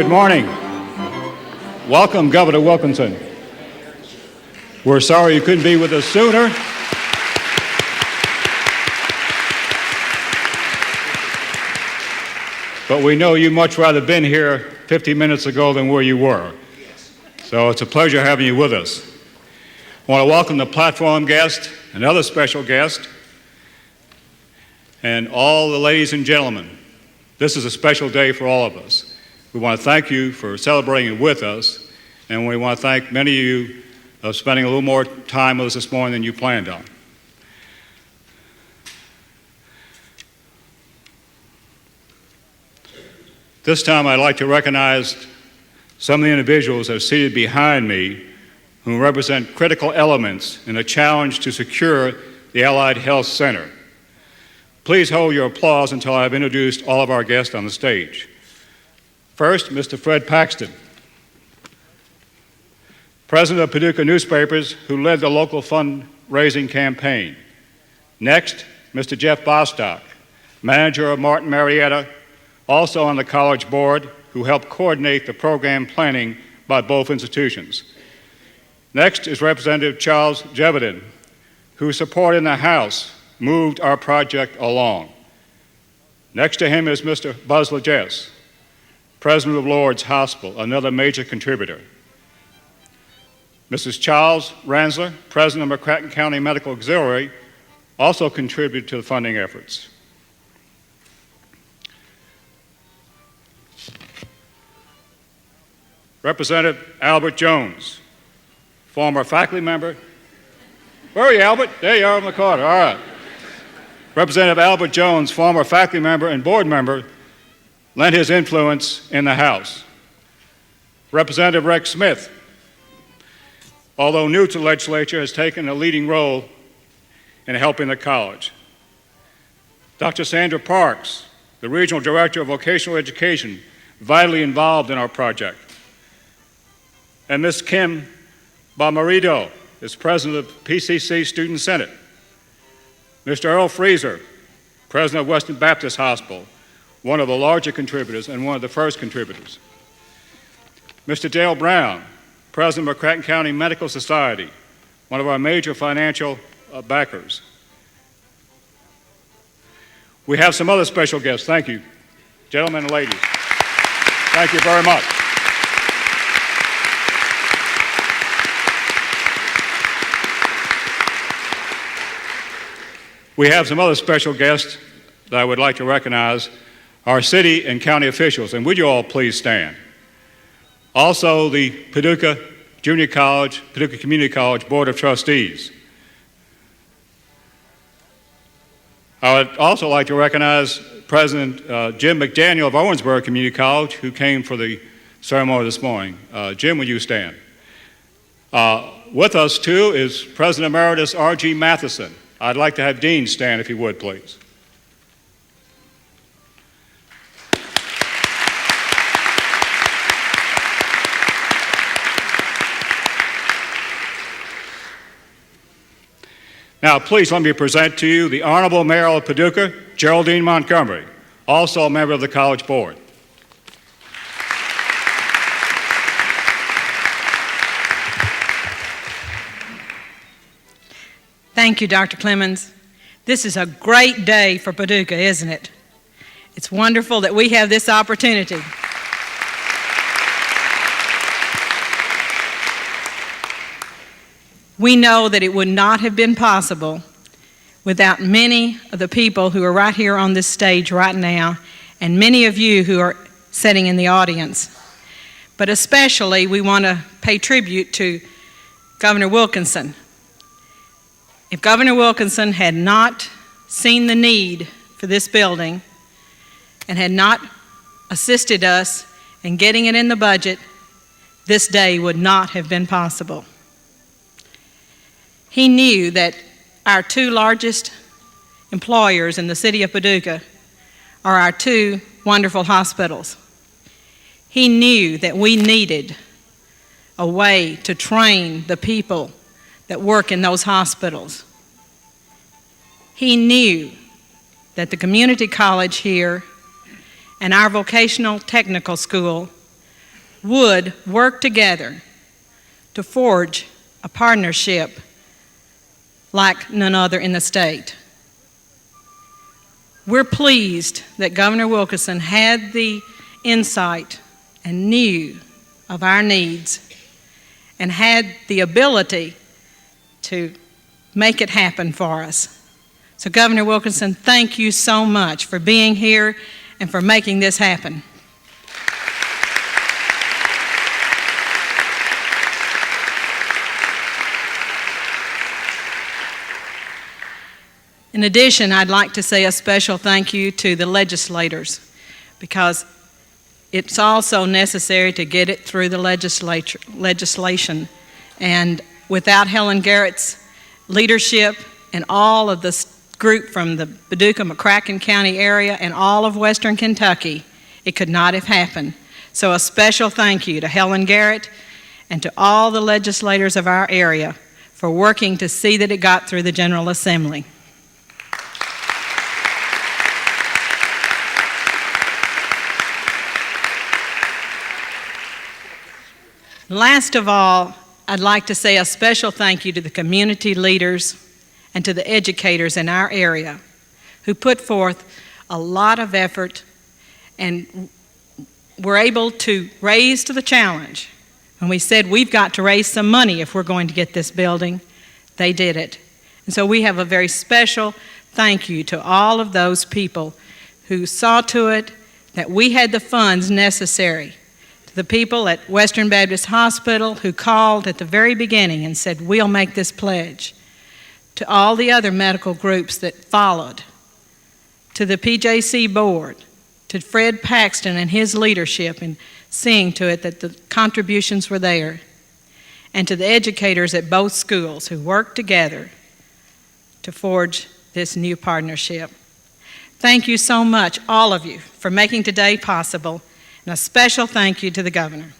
Good morning. Welcome, Governor Wilkinson. We're sorry you couldn't be with us sooner. But we know you'd much rather been here 50 minutes ago than where you were. So it's a pleasure having you with us. I want to welcome the platform guest, another special guest, and all the ladies and gentlemen. This is a special day for all of us. We want to thank you for celebrating with us, and we want to thank many of you for spending a little more time with us this morning than you planned on. This time I'd like to recognize some of the individuals that are seated behind me who represent critical elements in the challenge to secure the Allied Health Center. Please hold your applause until I have introduced all of our guests on the stage. First, Mr. Fred Paxton, president of Paducah Newspapers, who led the local fundraising campaign. Next, Mr. Jeff Bostock, manager of Martin Marietta, also on the college board, who helped coordinate the program planning by both institutions. Next is Representative Charles Jevedin, whose support in the House moved our project along. Next to him is Mr. Buzz Legess, president of Lourdes Hospital, another major contributor. Mrs. Charles Ransler, president of McCracken County Medical Auxiliary, also contributed to the funding efforts. Representative Albert Jones, former faculty member. Where are you, Albert? There you are in the corner. All right. Representative Albert Jones, former faculty member and board member, lent his influence in the House. Representative Rex Smith, although new to the legislature, has taken a leading role in helping the college. Dr. Sandra Parks, the regional director of vocational education, vitally involved in our project. And Ms. Kim Bamarito is president of PCC Student Senate. Mr. Earl Freezer, president of Western Baptist Hospital, one of the larger contributors and one of the first contributors. Mr. Dale Brown, president of McCracken County Medical Society, one of our major financial backers. We have some other special guests. Thank you, gentlemen and ladies. Thank you very much. We have some other special guests that I would like to recognize, our city and county officials, and would you all please stand? Also, the Paducah Junior College, Paducah Community College Board of Trustees. I would also like to recognize President Jim McDaniel of Owensboro Community College, who came for the ceremony this morning. Jim, would you stand? With us, too, is President Emeritus R.G. Matheson. I'd like to have Dean stand, if he would, please. Now, please let me present to you the Honorable Mayor of Paducah, Geraldine Montgomery, also a member of the College Board. Thank you, Dr. Clemens. This is a great day for Paducah, isn't it? It's wonderful that we have this opportunity. We know that it would not have been possible without many of the people who are right here on this stage right now, and many of you who are sitting in the audience. But especially, we want to pay tribute to Governor Wilkinson. If Governor Wilkinson had not seen the need for this building and had not assisted us in getting it in the budget, this day would not have been possible. He knew that our two largest employers in the city of Paducah are our two wonderful hospitals. He knew that we needed a way to train the people that work in those hospitals. He knew that the community college here and our vocational technical school would work together to forge a partnership like none other in the state. We're pleased that Governor Wilkinson had the insight and knew of our needs and had the ability to make it happen for us. So Governor Wilkinson, thank you so much for being here and for making this happen. In addition, I'd like to say a special thank you to the legislators, because it's also necessary to get it through the legislation. And without Helen Garrett's leadership and all of the group from the Paducah, McCracken County area and all of Western Kentucky, it could not have happened. So a special thank you to Helen Garrett and to all the legislators of our area for working to see that it got through the General Assembly. Last of all, I'd like to say a special thank you to the community leaders and to the educators in our area who put forth a lot of effort and were able to raise to the challenge. When we said we've got to raise some money if we're going to get this building, they did it. And so we have a very special thank you to all of those people who saw to it that we had the funds necessary. The people at Western Baptist Hospital who called at the very beginning and said, we'll make this pledge. To all the other medical groups that followed. To the PJC board. To Fred Paxton and his leadership in seeing to it that the contributions were there. And to the educators at both schools who worked together to forge this new partnership. Thank you so much, all of you, for making today possible. And a special thank you to the governor.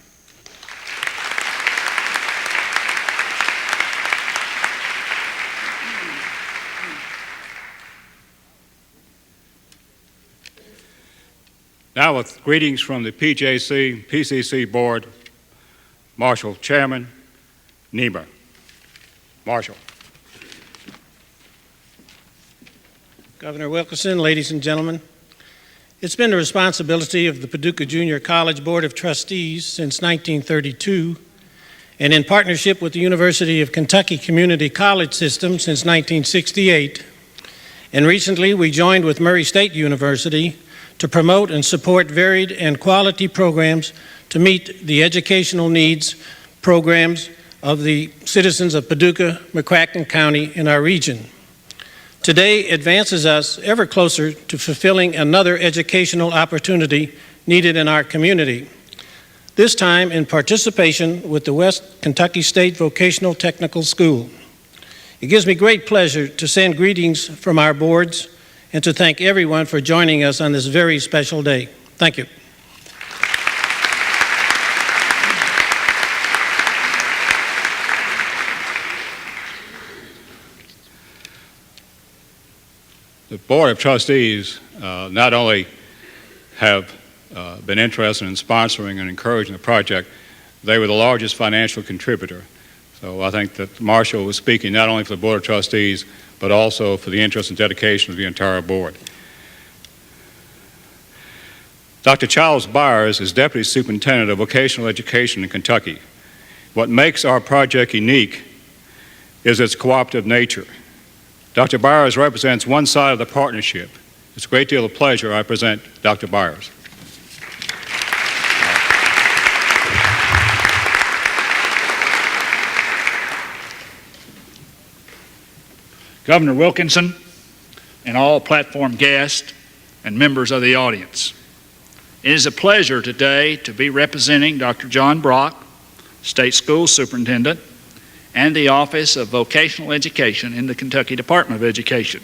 Now with greetings from the PCC Board, Marshall Chairman Niemer. Marshall. Governor Wilkinson, ladies and gentlemen, it's been the responsibility of the Paducah Junior College Board of Trustees since 1932, and in partnership with the University of Kentucky Community College System since 1968. And recently, we joined with Murray State University to promote and support varied and quality programs to meet the educational needs programs of the citizens of Paducah, McCracken County, in our region. Today advances us ever closer to fulfilling another educational opportunity needed in our community, this time in participation with the West Kentucky State Vocational Technical School. It gives me great pleasure to send greetings from our boards and to thank everyone for joining us on this very special day. Thank you. The Board of Trustees not only have been interested in sponsoring and encouraging the project, they were the largest financial contributor. So I think that Marshall was speaking not only for the Board of Trustees, but also for the interest and dedication of the entire board. Dr. Charles Byers is Deputy Superintendent of Vocational Education in Kentucky. What makes our project unique is its cooperative nature. Dr. Byers represents one side of the partnership. It's a great deal of pleasure I present Dr. Byers. Governor Wilkinson and all platform guests and members of the audience. It is a pleasure today to be representing Dr. John Brock, State School Superintendent, and the Office of Vocational Education in the Kentucky Department of Education.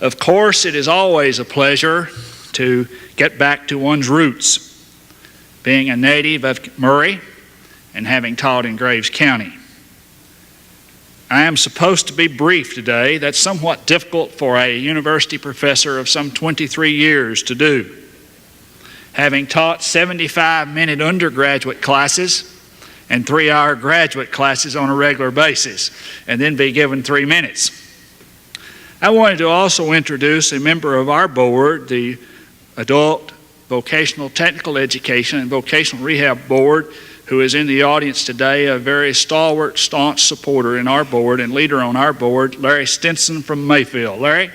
Of course, it is always a pleasure to get back to one's roots, being a native of Murray and having taught in Graves County. I am supposed to be brief today. That's somewhat difficult for a university professor of some 23 years to do. having taught 75-minute undergraduate classes and 3-hour graduate classes on a regular basis, and then be given 3 minutes. I wanted to also introduce a member of our board, the Adult Vocational Technical Education and Vocational Rehab Board, who is in the audience today, a very stalwart, staunch supporter in our board and leader on our board, Larry Stinson from Mayfield. Larry?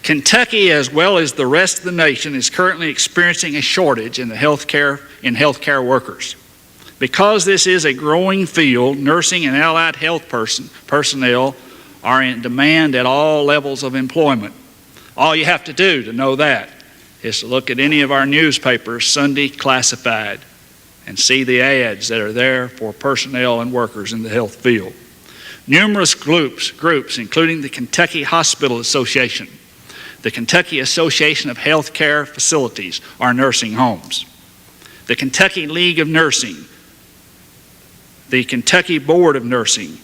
Kentucky, as well as the rest of the nation, is currently experiencing a shortage in healthcare workers. Because this is a growing field, nursing and allied health personnel are in demand at all levels of employment. All you have to do to know that is to look at any of our newspapers, Sunday classified, and see the ads that are there for personnel and workers in the health field. Numerous groups, including the Kentucky Hospital Association, the Kentucky Association of Healthcare Facilities, are nursing homes. The Kentucky League of Nursing, the Kentucky Board of Nursing,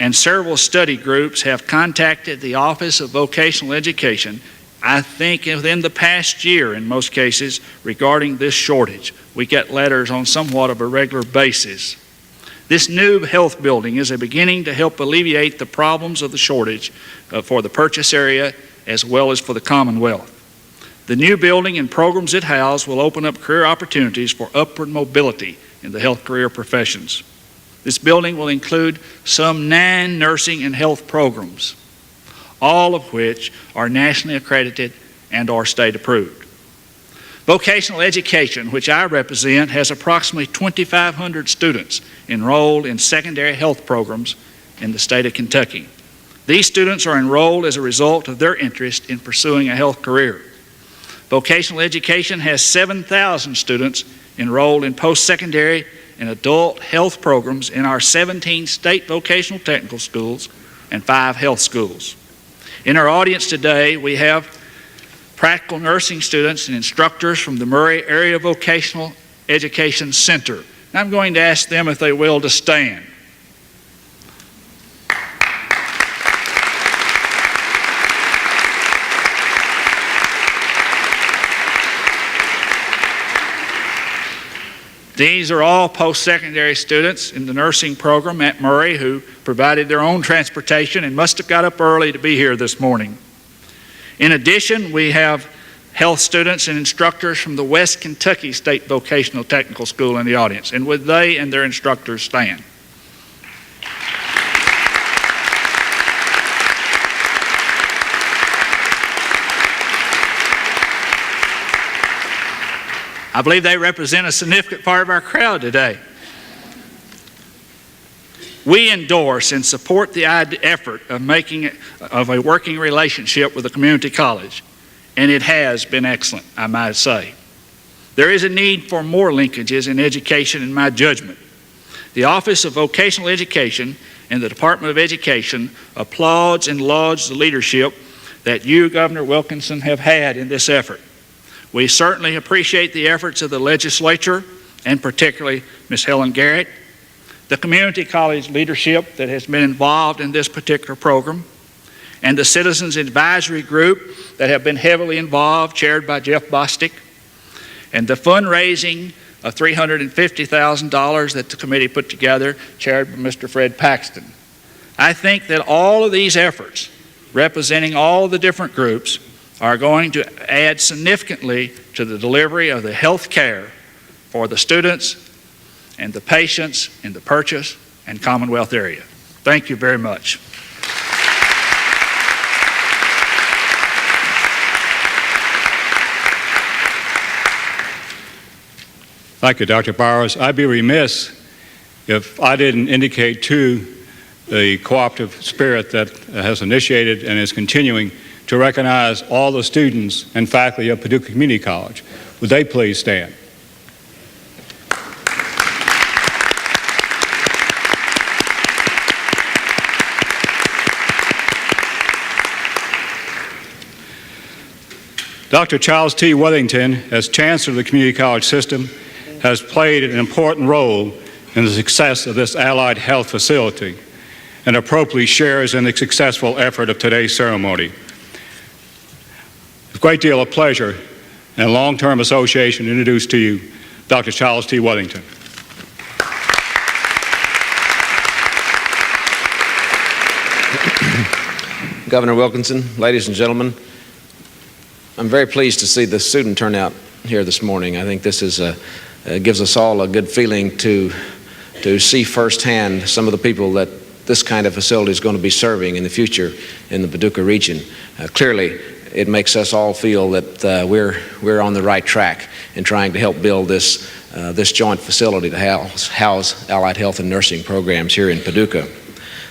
and several study groups have contacted the Office of Vocational Education, I think within the past year in most cases, regarding this shortage. We get letters on somewhat of a regular basis. This new health building is a beginning to help alleviate the problems of the shortage for the purchase area as well as for the Commonwealth. The new building and programs it houses will open up career opportunities for upward mobility in the health career professions. This building will include some 9 nursing and health programs, all of which are nationally accredited and are state approved. Vocational education, which I represent, has approximately 2,500 students enrolled in secondary health programs in the state of Kentucky. These students are enrolled as a result of their interest in pursuing a health career. Vocational education has 7,000 students enrolled in post-secondary and adult health programs in our 17 state vocational technical schools and 5 health schools. In our audience today, we have practical nursing students and instructors from the Murray Area Vocational Education Center. And I'm going to ask them, if they will, to stand. These are all post-secondary students in the nursing program at Murray who provided their own transportation and must have got up early to be here this morning. In addition, we have health students and instructors from the West Kentucky State Vocational Technical School in the audience. And would they and their instructors stand? I believe they represent a significant part of our crowd today. We endorse and support the effort of a working relationship with a community college, and it has been excellent, I might say. There is a need for more linkages in education, in my judgment. The Office of Vocational Education and the Department of Education applauds and lauds the leadership that you, Governor Wilkinson, have had in this effort. We certainly appreciate the efforts of the legislature, and particularly Ms. Helen Garrett, the community college leadership that has been involved in this particular program, and the Citizens Advisory Group that have been heavily involved, chaired by Jeff Bostic, and the fundraising of $350,000 that the committee put together, chaired by Mr. Fred Paxton. I think that all of these efforts, representing all the different groups, are going to add significantly to the delivery of the health care for the students and the patients in the Purchase and Commonwealth area. Thank you very much. Thank you, Dr. Bowers. I'd be remiss if I didn't indicate to the cooperative spirit that has initiated and is continuing to recognize all the students and faculty of Paducah Community College. Would they please stand? Dr. Charles T. Withington, as Chancellor of the Community College System, has played an important role in the success of this allied health facility. and appropriately shares in the successful effort of today's ceremony. With a great deal of pleasure and long-term association to introduce to you Dr. Charles T. Wethington. Governor Wilkinson, ladies and gentlemen, I'm very pleased to see the student turnout here this morning. I think this is gives us all a good feeling to see firsthand some of the people that this kind of facility is going to be serving in the future in the Paducah region. Clearly, it makes us all feel that we're on the right track in trying to help build this joint facility to house allied health and nursing programs here in Paducah.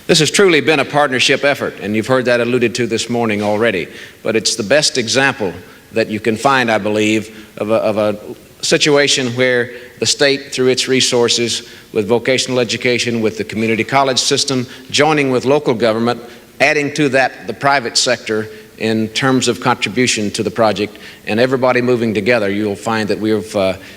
This has truly been a partnership effort, and you've heard that alluded to this morning already, but it's the best example that you can find, I believe, of a situation where the state, through its resources, with vocational education, with the community college system, joining with local government, adding to that the private sector in terms of contribution to the project, and everybody moving together, you'll find that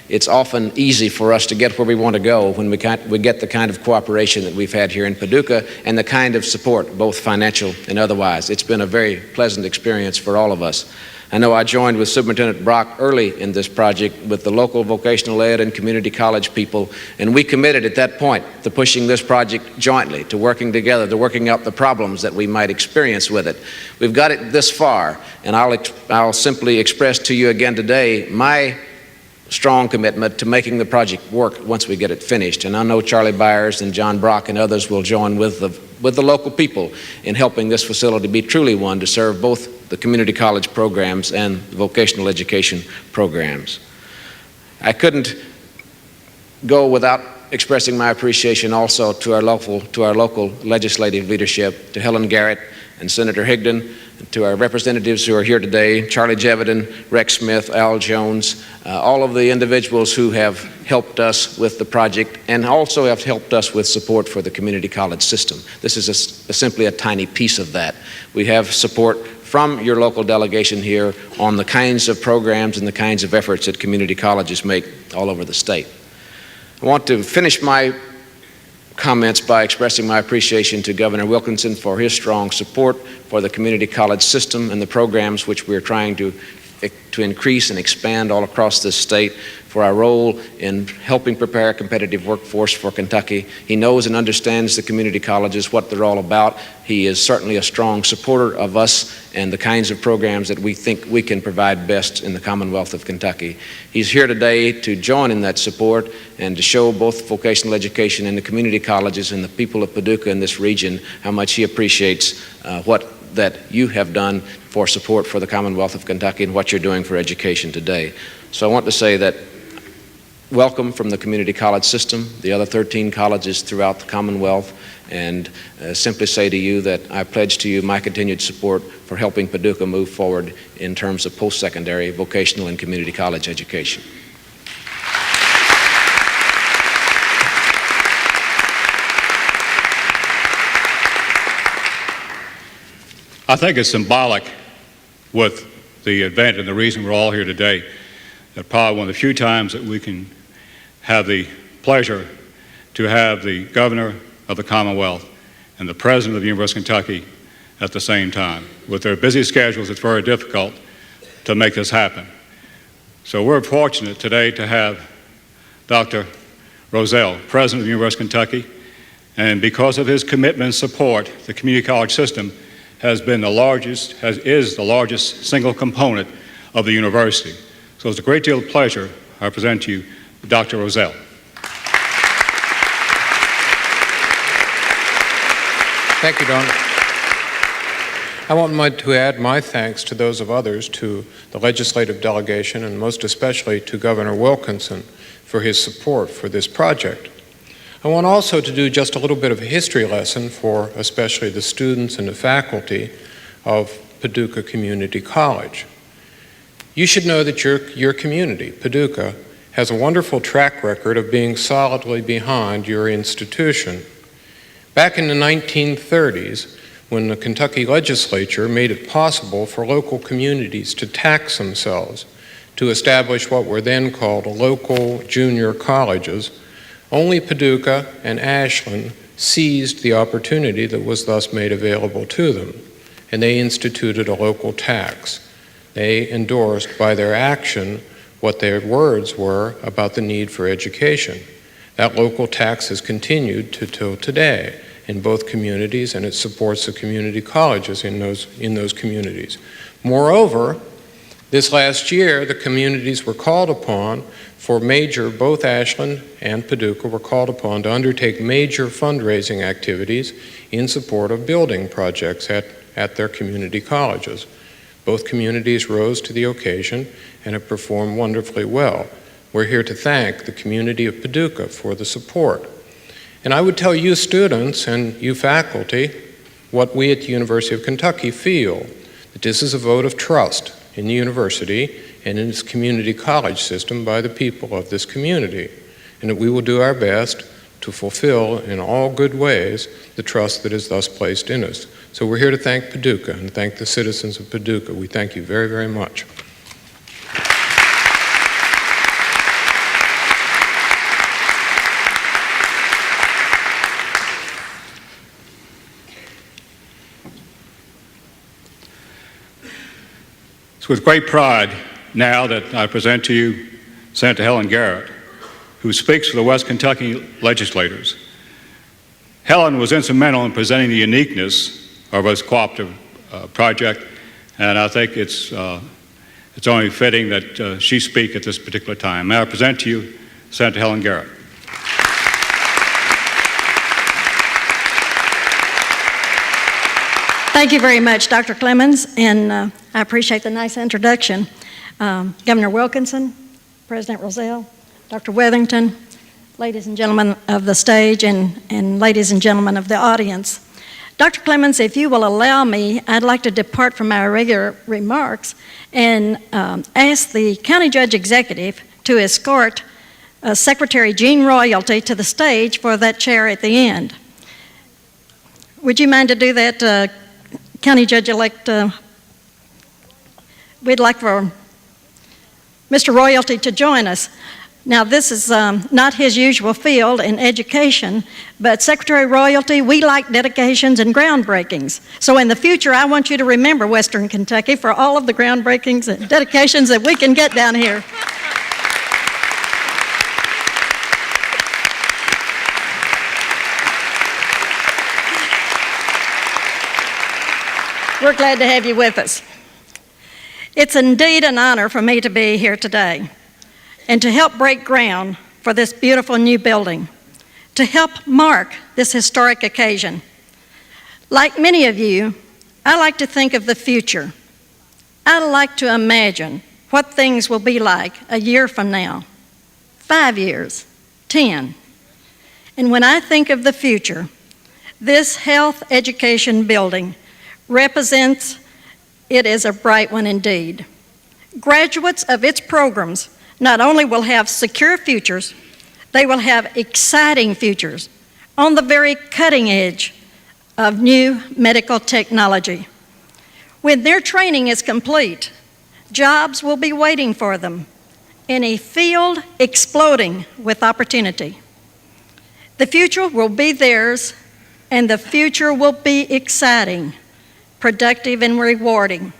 it's often easy for us to get where we want to go when we get the kind of cooperation that we've had here in Paducah and the kind of support, both financial and otherwise. It's been a very pleasant experience for all of us. I know I joined with Superintendent Brock early in this project with the local vocational ed and community college people, and we committed at that point to pushing this project jointly, to working together, to working out the problems that we might experience with it. We've got it this far, and I'll simply express to you again today my strong commitment to making the project work once we get it finished. And I know Charlie Byers and John Brock and others will join with the local people in helping this facility be truly one to serve both the community college programs and the vocational education programs. I couldn't go without expressing my appreciation also to our local legislative leadership, to Helen Garrett and Senator Higdon, to our representatives who are here today, Charlie Jevedon, Rex Smith, Al Jones, all of the individuals who have helped us with the project and also have helped us with support for the community college system. This is simply a tiny piece of that. We have support from your local delegation here on the kinds of programs and the kinds of efforts that community colleges make all over the state. I want to finish my comments by expressing my appreciation to Governor Wilkinson for his strong support for the community college system and the programs which we're trying to increase and expand all across this state, for our role in helping prepare a competitive workforce for Kentucky. He knows and understands the community colleges, what they're all about. He is certainly a strong supporter of us and the kinds of programs that we think we can provide best in the Commonwealth of Kentucky. He's here today to join in that support and to show both vocational education and the community colleges and the people of Paducah in this region how much he appreciates that you have done for support for the Commonwealth of Kentucky and what you're doing for education today. So I want to say that welcome from the community college system, the other 13 colleges throughout the Commonwealth, and simply say to you that I pledge to you my continued support for helping Paducah move forward in terms of post-secondary, vocational, and community college education. I think it's symbolic with the event and the reason we're all here today, that probably one of the few times that we can have the pleasure to have the governor of the Commonwealth and the president of the University of Kentucky at the same time. With their busy schedules, it's very difficult to make this happen. So we're fortunate today to have Dr. Rozelle, president of the University of Kentucky, and because of his commitment and support, the community college system is the largest single component of the university. So it's a great deal of pleasure I present to you Dr. Rozelle. Thank you, Don. I want to add my thanks to those of others, to the legislative delegation, and most especially to Governor Wilkinson for his support for this project. I want also to do just a little bit of a history lesson for especially the students and the faculty of Paducah Community College. You should know that your community, Paducah, has a wonderful track record of being solidly behind your institution. Back in the 1930s, when the Kentucky legislature made it possible for local communities to tax themselves to establish what were then called local junior colleges, only Paducah and Ashland seized the opportunity that was thus made available to them, and they instituted a local tax. They endorsed by their action what their words were about the need for education. That local tax has continued till today in both communities, and it supports the community colleges in those communities. Moreover, this last year, the communities were called upon both Ashland and Paducah were called upon to undertake major fundraising activities in support of building projects at their community colleges. Both communities rose to the occasion and have performed wonderfully well. We're here to thank the community of Paducah for the support. And I would tell you students and you faculty what we at the University of Kentucky feel, that this is a vote of trust in the university and in its community college system by the people of this community, and that we will do our best to fulfill in all good ways the trust that is thus placed in us. So we're here to thank Paducah and thank the citizens of Paducah. We thank you very, very much. It's with great pride now that I present to you Senator Helen Garrett, who speaks for the West Kentucky legislators. Helen was instrumental in presenting the uniqueness of this cooperative project, and I think it's only fitting that she speak at this particular time. May I present to you Senator Helen Garrett. Thank you very much, Dr. Clemens, and I appreciate the nice introduction. Governor Wilkinson, President Rozelle, Dr. Weatherington, ladies and gentlemen of the stage, and ladies and gentlemen of the audience. Dr. Clemens, if you will allow me, I'd like to depart from my regular remarks and ask the County Judge Executive to escort Secretary Jean Royalty to the stage for that chair at the end. Would you mind to do that, County Judge-elect? We'd like for Mr. Royalty to join us. Now, this is not his usual field in education, but Secretary Royalty, we like dedications and groundbreakings. So in the future, I want you to remember Western Kentucky for all of the groundbreakings and dedications that we can get down here. We're glad to have you with us. It's indeed an honor for me to be here today and to help break ground for this beautiful new building, to help mark this historic occasion. Like many of you, I like to think of the future. I like to imagine what things will be like a year from now, 5 years, 10. And when I think of the future, this health education building represents it as a bright one indeed. Graduates of its programs not only will have secure futures, they will have exciting futures on the very cutting edge of new medical technology. When their training is complete, jobs will be waiting for them in a field exploding with opportunity. The future will be theirs, and the future will be exciting, productive, and rewarding.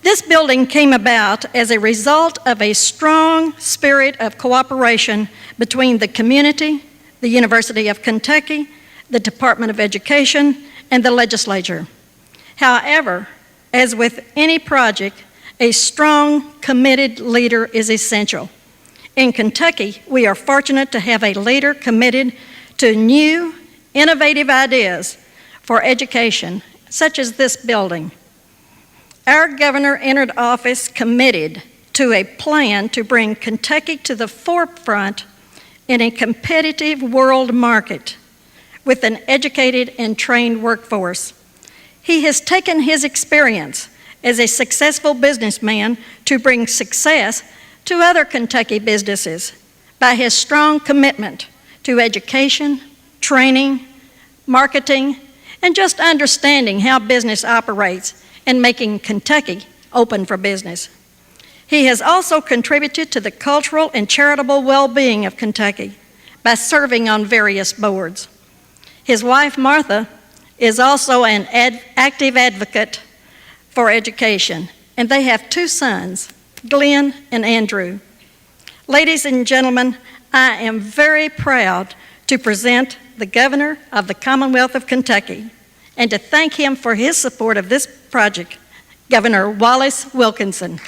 This building came about as a result of a strong spirit of cooperation between the community, the University of Kentucky, the Department of Education, and the legislature. However, as with any project, a strong, committed leader is essential. In Kentucky, we are fortunate to have a leader committed to new, innovative ideas for education, such as this building. Our governor entered office committed to a plan to bring Kentucky to the forefront in a competitive world market with an educated and trained workforce. He has taken his experience as a successful businessman to bring success to other Kentucky businesses by his strong commitment to education, training, marketing, and just understanding how business operates and making Kentucky open for business. He has also contributed to the cultural and charitable well-being of Kentucky by serving on various boards. His wife, Martha, is also an active advocate for education, and they have 2 sons, Glenn and Andrew. Ladies and gentlemen, I am very proud to present the Governor of the Commonwealth of Kentucky and to thank him for his support of this project, Governor Wallace Wilkinson.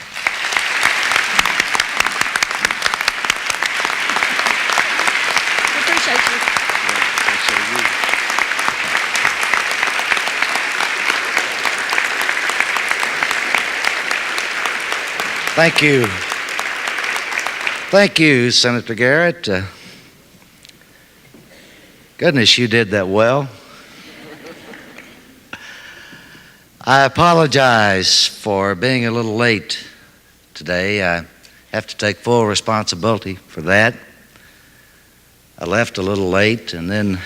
Appreciate you. Thank you. Thank you, Senator Garrett. Goodness, you did that well. I apologize for being a little late today. I have to take full responsibility for that. I left a little late and then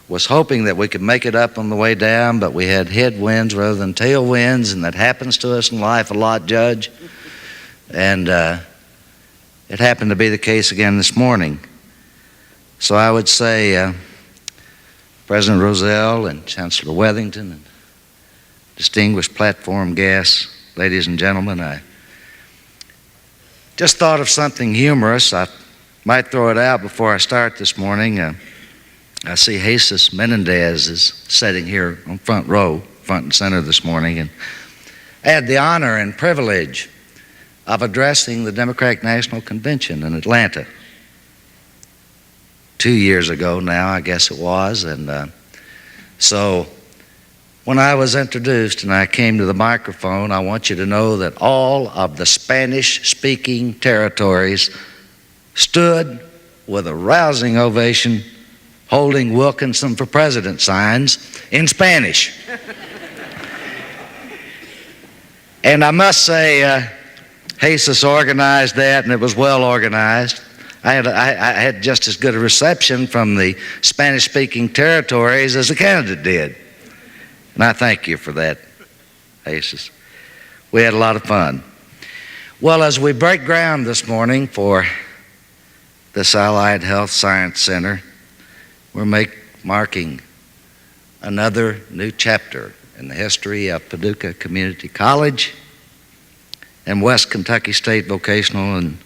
was hoping that we could make it up on the way down, but we had headwinds rather than tailwinds, and that happens to us in life a lot, Judge. And it happened to be the case again this morning. So I would say, President Rozelle and Chancellor Wethington and distinguished platform guests, ladies and gentlemen, I just thought of something humorous. I might throw it out before I start this morning. I see Jesus Menendez is sitting here on front row, front and center this morning, and I had the honor and privilege of addressing the Democratic National Convention in Atlanta 2 years ago now, I guess it was. And so when I was introduced and I came to the microphone, I want you to know that all of the Spanish-speaking territories stood with a rousing ovation holding Wilkinson for President signs in Spanish. And I must say, Jesus organized that, and it was well organized. I had just as good a reception from the Spanish-speaking territories as the candidate did. And I thank you for that, Jesus. We had a lot of fun. Well, as we break ground this morning for this Allied Health Science Center, we're marking another new chapter in the history of Paducah Community College and West Kentucky State Vocational and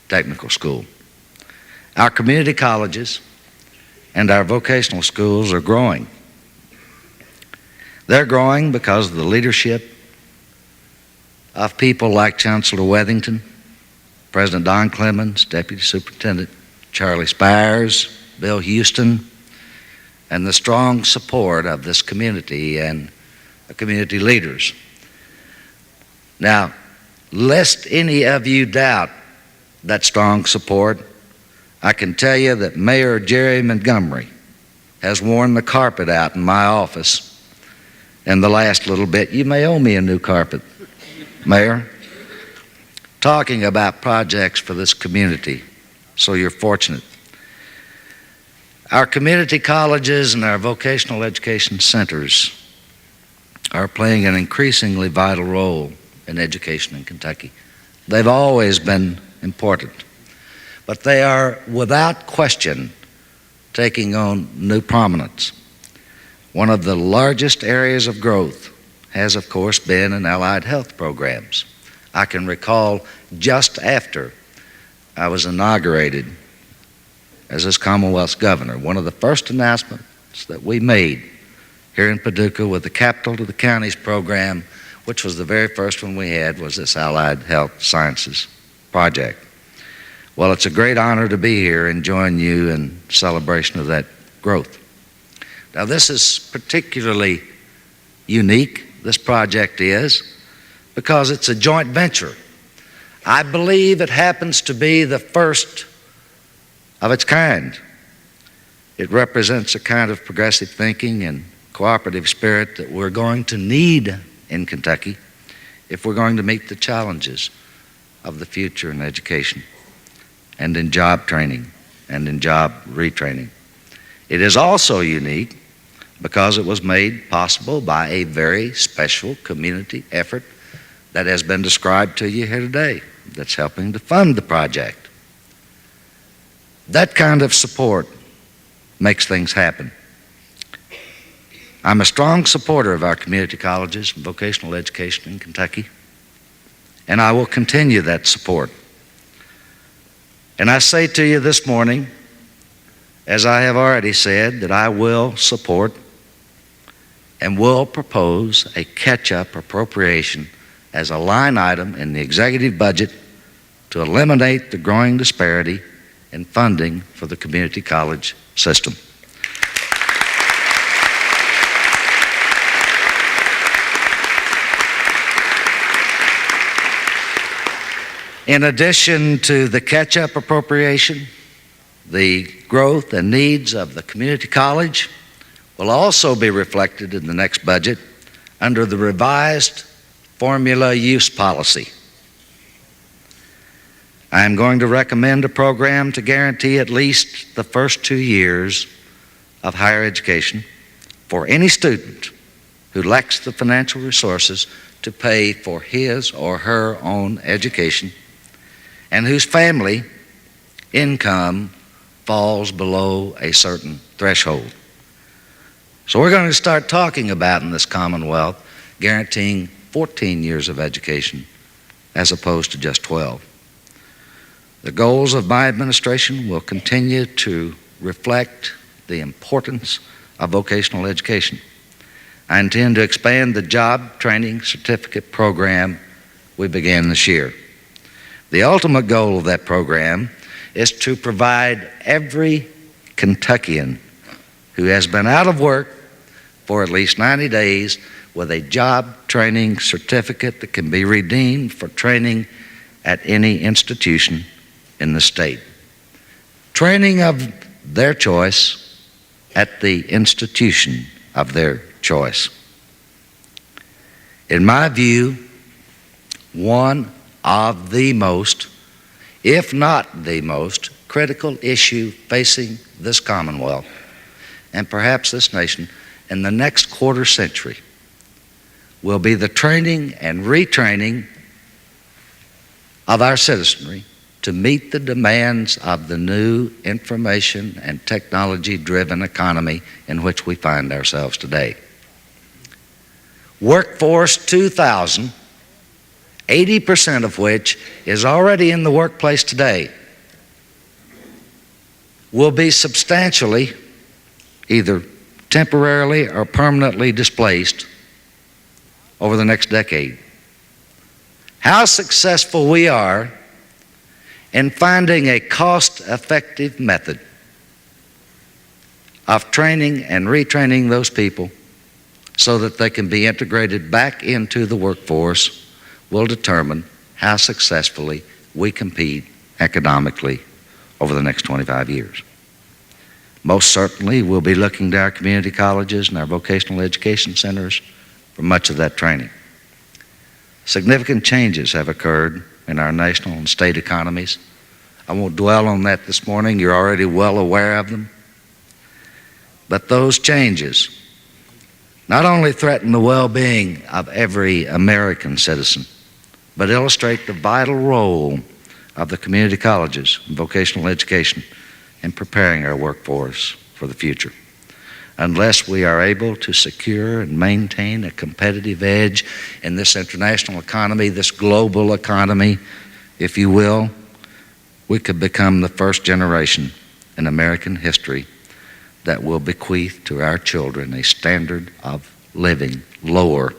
Technical School. Our community colleges and our vocational schools are growing. They're growing because of the leadership of people like Chancellor Wethington, President Don Clemens, Deputy Superintendent Charlie Spires, Bill Houston, and the strong support of this community and the community leaders. Now, lest any of you doubt that strong support, I can tell you that Mayor Jerry Montgomery has worn the carpet out in my office in the last little bit. You may owe me a new carpet, Mayor, talking about projects for this community, so you're fortunate. Our community colleges and our vocational education centers are playing an increasingly vital role in education in Kentucky. They've always been important, but they are without question taking on new prominence. One of the largest areas of growth has, of course, been in allied health programs. I can recall just after I was inaugurated as this Commonwealth's governor, one of the first announcements that we made here in Paducah with the Capital to the Counties program, which was the very first one we had, was this Allied Health Sciences project. Well, it's a great honor to be here and join you in celebration of that growth. Now, this is particularly unique, this project is, because it's a joint venture. I believe it happens to be the first of its kind. It represents a kind of progressive thinking and cooperative spirit that we're going to need in Kentucky if we're going to meet the challenges of the future in education and in job training and in job retraining. It is also unique because it was made possible by a very special community effort that has been described to you here today, that's helping to fund the project. That kind of support makes things happen. I'm a strong supporter of our community colleges and vocational education in Kentucky, and I will continue that support. And I say to you this morning, as I have already said, that I will support and will propose a catch-up appropriation as a line item in the executive budget to eliminate the growing disparity in funding for the community college system. In addition to the catch-up appropriation, the growth and needs of the community college will also be reflected in the next budget under the revised formula use policy. I am going to recommend a program to guarantee at least the first 2 years of higher education for any student who lacks the financial resources to pay for his or her own education and whose family income falls below a certain threshold. So we're going to start talking about in this Commonwealth guaranteeing 14 years of education as opposed to just 12. The goals of my administration will continue to reflect the importance of vocational education. I intend to expand the job training certificate program we began this year. The ultimate goal of that program is to provide every Kentuckian who has been out of work for at least 90 days with a job training certificate that can be redeemed for training at any institution in the state. Training of their choice at the institution of their choice. In my view, one of the most, if not the most, critical issue facing this Commonwealth and perhaps this nation in the next quarter century will be the training and retraining of our citizenry to meet the demands of the new information and technology-driven economy in which we find ourselves today. Workforce 2000, 80% of which is already in the workplace today, will be substantially either temporarily or permanently displaced over the next decade. How successful we are in finding a cost-effective method of training and retraining those people so that they can be integrated back into the workforce will determine how successfully we compete economically over the next 25 years. Most certainly, we'll be looking to our community colleges and our vocational education centers for much of that training. Significant changes have occurred in our national and state economies. I won't dwell on that this morning. You're already well aware of them. But those changes not only threaten the well-being of every American citizen, but illustrate the vital role of the community colleges and vocational education in preparing our workforce for the future. Unless we are able to secure and maintain a competitive edge in this international economy, this global economy, if you will, we could become the first generation in American history that will bequeath to our children a standard of living lower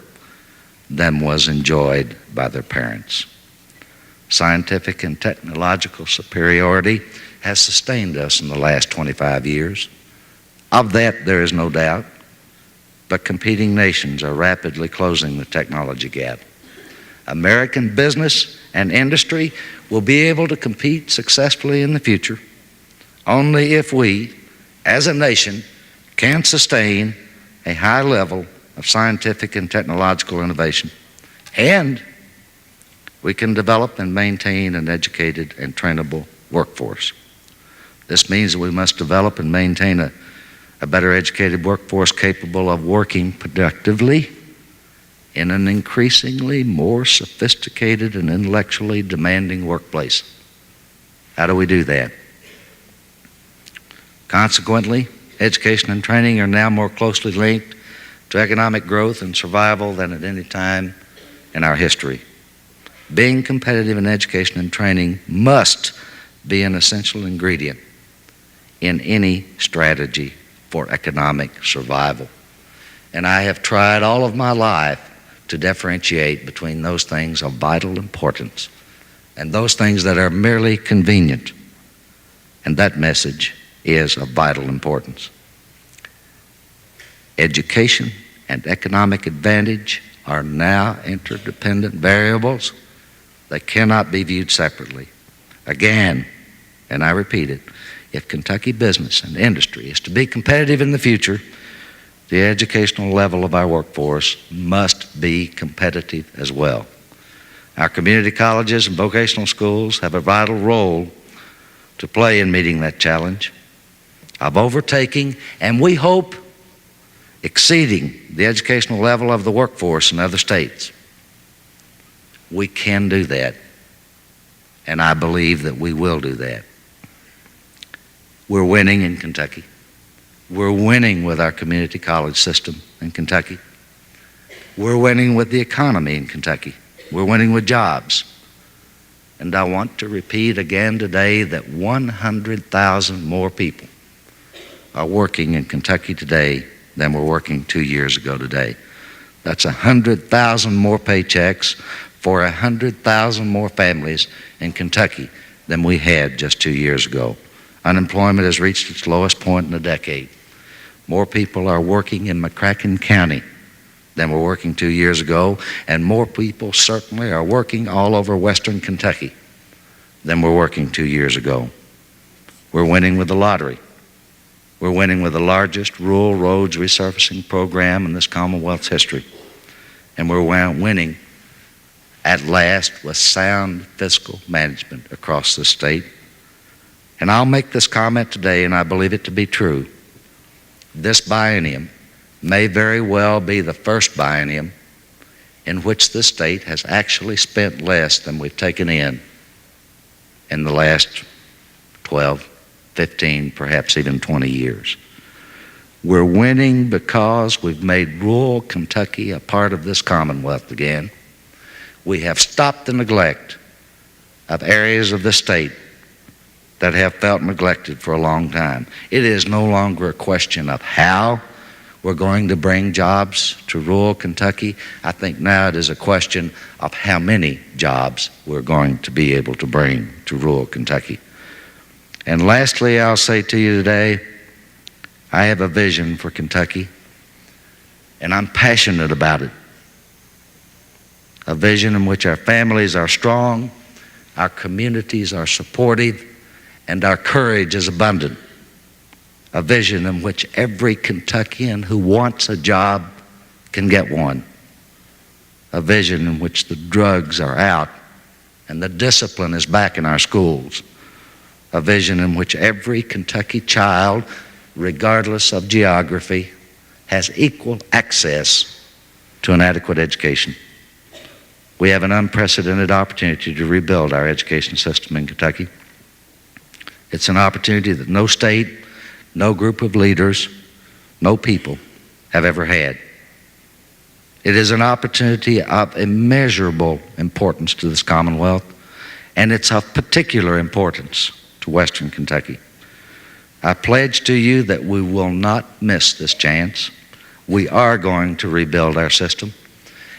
than was enjoyed by their parents. Scientific and technological superiority has sustained us in the last 25 years. Of that, there is no doubt, but competing nations are rapidly closing the technology gap. American business and industry will be able to compete successfully in the future only if we, as a nation, can sustain a high level of scientific and technological innovation, and we can develop and maintain an educated and trainable workforce. This means that we must develop and maintain a better educated workforce capable of working productively in an increasingly more sophisticated and intellectually demanding workplace. How do we do that? Consequently, education and training are now more closely linked to economic growth and survival than at any time in our history. Being competitive in education and training must be an essential ingredient in any strategy for economic survival. And I have tried all of my life to differentiate between those things of vital importance and those things that are merely convenient. And that message is of vital importance. Education and economic advantage are now interdependent variables that cannot be viewed separately. Again, and I repeat it, if Kentucky business and industry is to be competitive in the future, the educational level of our workforce must be competitive as well. Our community colleges and vocational schools have a vital role to play in meeting that challenge of overtaking, and we hope exceeding, the educational level of the workforce in other states. We can do that, and I believe that we will do that. We're winning in Kentucky. We're winning with our community college system in Kentucky. We're winning with the economy in Kentucky. We're winning with jobs. And I want to repeat again today that 100,000 more people are working in Kentucky today than were working 2 years ago today. That's 100,000 more paychecks for 100,000 more families in Kentucky than we had just 2 years ago. Unemployment has reached its lowest point in a decade. More people are working in McCracken County than were working 2 years ago, and more people certainly are working all over western Kentucky than were working 2 years ago. We're winning with the lottery. We're winning with the largest rural roads resurfacing program in this Commonwealth's history. And we're winning at last with sound fiscal management across the state. And I'll make this comment today, and I believe it to be true. This biennium may very well be the first biennium in which the state has actually spent less than we've taken in the last 12, 15, perhaps even 20 years. We're winning because we've made rural Kentucky a part of this Commonwealth again. We have stopped the neglect of areas of the state that have felt neglected for a long time. It is no longer a question of how we're going to bring jobs to rural Kentucky. I think now it is a question of how many jobs we're going to be able to bring to rural Kentucky. And lastly, I'll say to you today, I have a vision for Kentucky, and I'm passionate about it. A vision in which our families are strong, our communities are supportive, and our courage is abundant. A vision in which every Kentuckian who wants a job can get one. A vision in which the drugs are out and the discipline is back in our schools. A vision in which every Kentucky child, regardless of geography, has equal access to an adequate education. We have an unprecedented opportunity to rebuild our education system in Kentucky. It's an opportunity that no state, no group of leaders, no people have ever had. It is an opportunity of immeasurable importance to this Commonwealth, and it's of particular importance to Western Kentucky. I pledge to you that we will not miss this chance. We are going to rebuild our system,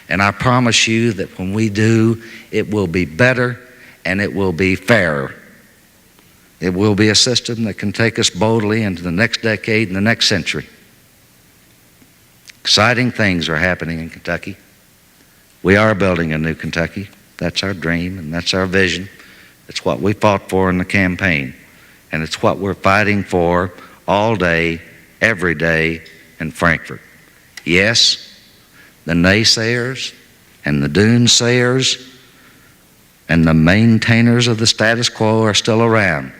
and I promise you that when we do, it will be better and it will be fairer. It will be a system that can take us boldly into the next decade and the next century. Exciting things are happening in Kentucky. We are building a new Kentucky. That's our dream and that's our vision. It's what we fought for in the campaign, and it's what we're fighting for all day, every day in Frankfort. Yes, the naysayers and the doomsayers and the maintainers of the status quo are still around.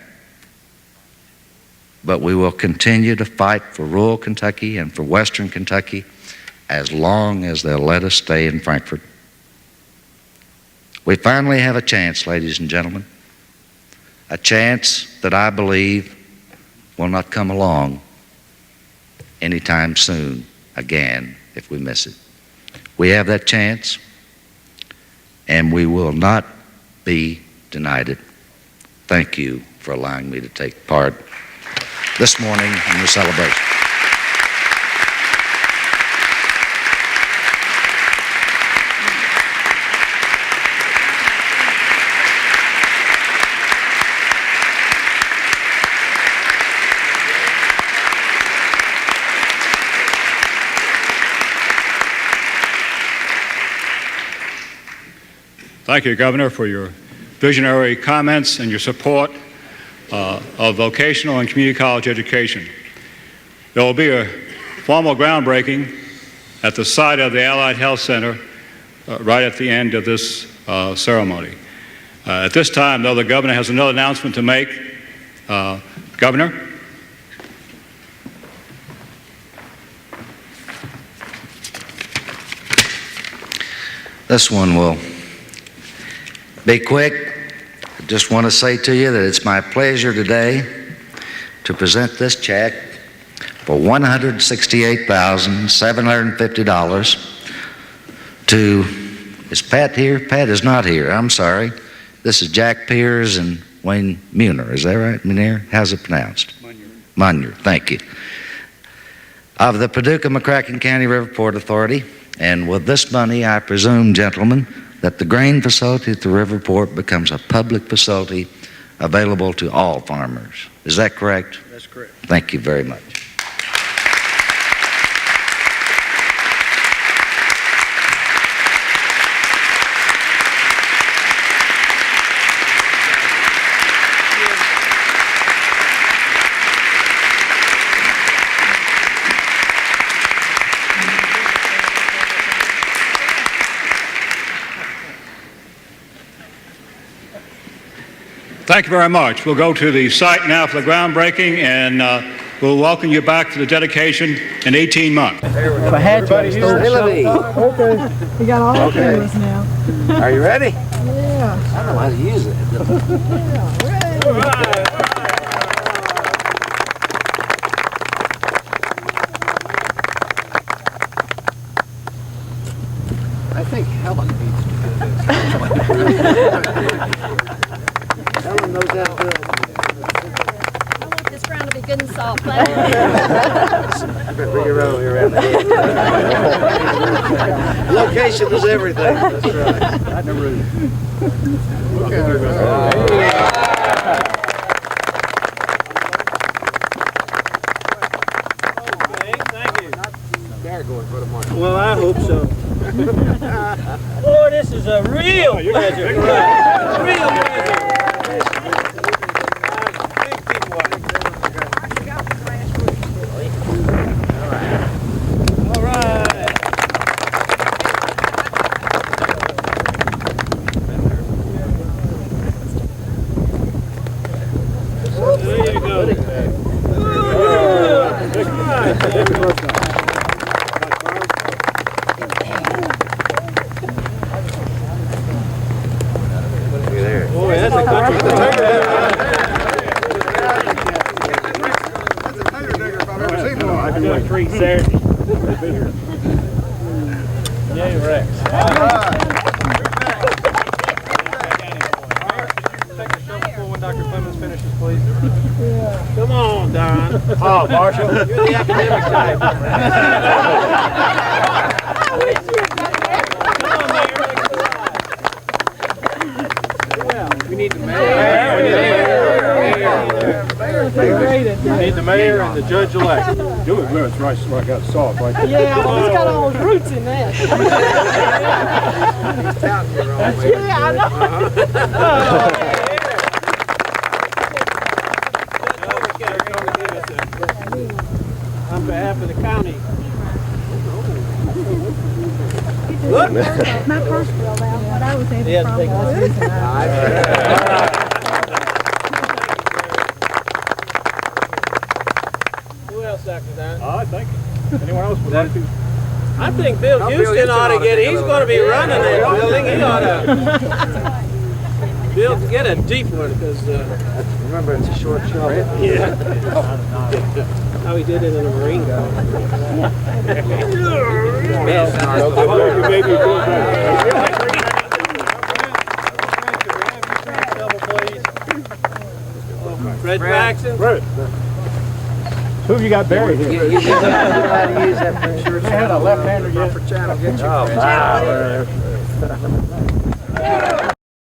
But we will continue to fight for rural Kentucky and for Western Kentucky as long as they'll let us stay in Frankfort. We finally have a chance, ladies and gentlemen, a chance that I believe will not come along anytime soon again if we miss it. We have that chance, and we will not be denied it. Thank you for allowing me to take part this morning in the celebration. Thank you, Governor, for your visionary comments and your support of vocational and community college education. There will be a formal groundbreaking at the site of the Allied Health Center right at the end of this ceremony. At this time, though, the Governor has another announcement to make. Governor? This one will be quick. I just want to say to you that it's my pleasure today to present this check for $168,750 to, is Pat here? Pat is not here, I'm sorry. This is Jack Piers and Wayne Muner, is that right, Muner? How's it pronounced? Munyer, thank you. Of the Paducah-McCracken County Riverport Authority, and with this money, I presume, gentlemen, that the grain facility at the Riverport becomes a public facility available to all farmers. Is that correct? That's correct. Thank you very much. Thank you very much. We'll go to the site now for the groundbreaking, and we'll welcome you back to the dedication in 18 months. Everybody use it. Okay. We got all the cameras now. Are you ready? Yeah. I don't know how to use it. Yeah, ready. I think Helen needs to do this. Helen knows how to do it. I want this round to be good and soft. I better bring her over here around the head. Location is everything. That's right. I never really. Well, I hope so. Boy, this is a real pleasure. Real pleasure. All right. There you go. Boy, that's a country. I've been doing trees Saturday. Yay, Rex. Take the shovel for when Dr. Clemens finishes, please. Come on, Don. Oh, Marshall. You're the academic type. We need the mayor. We need the mayor and the judge-elect. Do it, Lewis, right, so I got salt right there. Yeah, well, it's got all those roots in that. Yeah, I know. On behalf of the county. Look. My purse fell out, but I was having a problem. I was using that. Who else, Dr. Don? I think anyone else would like to? I think Bill Houston ought to get, he's going to be running that building. He ought to. Bill, get a deep one because Remember, it's a short shovel. yeah, how he did it in the Marine Guy. Fred Jackson. Who have you got buried here? You know how to use that short They had a left-hander yet? proper channel. Get your Oh, wow.